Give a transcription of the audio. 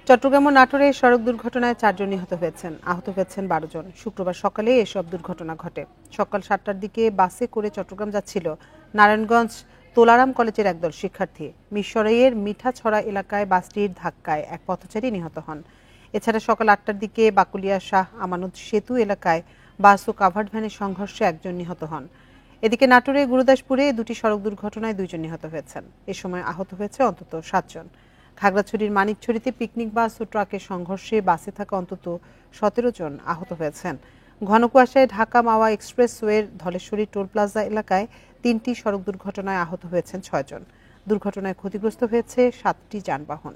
চট্টগ্রাম ও নাটোরে সড়ক দুর্ঘটনায় 4 জন নিহত হয়েছেন, আহত হয়েছেন 12 জন। শুক্রবার সকালে এসব দুর্ঘটনা ঘটে। সকাল 7টার দিকে বাসে করে চট্টগ্রাম যাচ্ছিল নারায়ণগঞ্জ তোলারাম কলেজের একদল শিক্ষার্থী। মিরসরাইয়ের মিঠাছড়া এলাকায় বাসটির ধাক্কায় এক পথচারী নিহত হন। এছাড়া সকাল 8টার দিকে বাকুলিয়া শাহ আমানত সেতু এলাকায় বাস ও কাভার্ড ভ্যানের সংঘর্ষে একজন নিহত হন। এদিকে নাটোরে গুরুদাসপুরে দুটি সড়ক দুর্ঘটনায় 2 জন নিহত হয়েছেন। এ সময় আহত হয়েছে অন্তত 7 জন। খাগড়াছড়ির মানিকছড়িতে পিকনিক বাস ও ট্রাকের সংঘর্ষে বাসে থাকা অন্তত 17 জন আহত হয়েছেন। ঘন কুয়াশায় ঢাকা মাওয়া এক্সপ্রেসওয়ের ধলেশ্বরী টোল প্লাজা এলাকায় 3টি সড়ক দুর্ঘটনায় আহত হয়েছেন 6 জন। দুর্ঘটনায় ক্ষতিগ্রস্ত হয়েছে 7টি যানবাহন।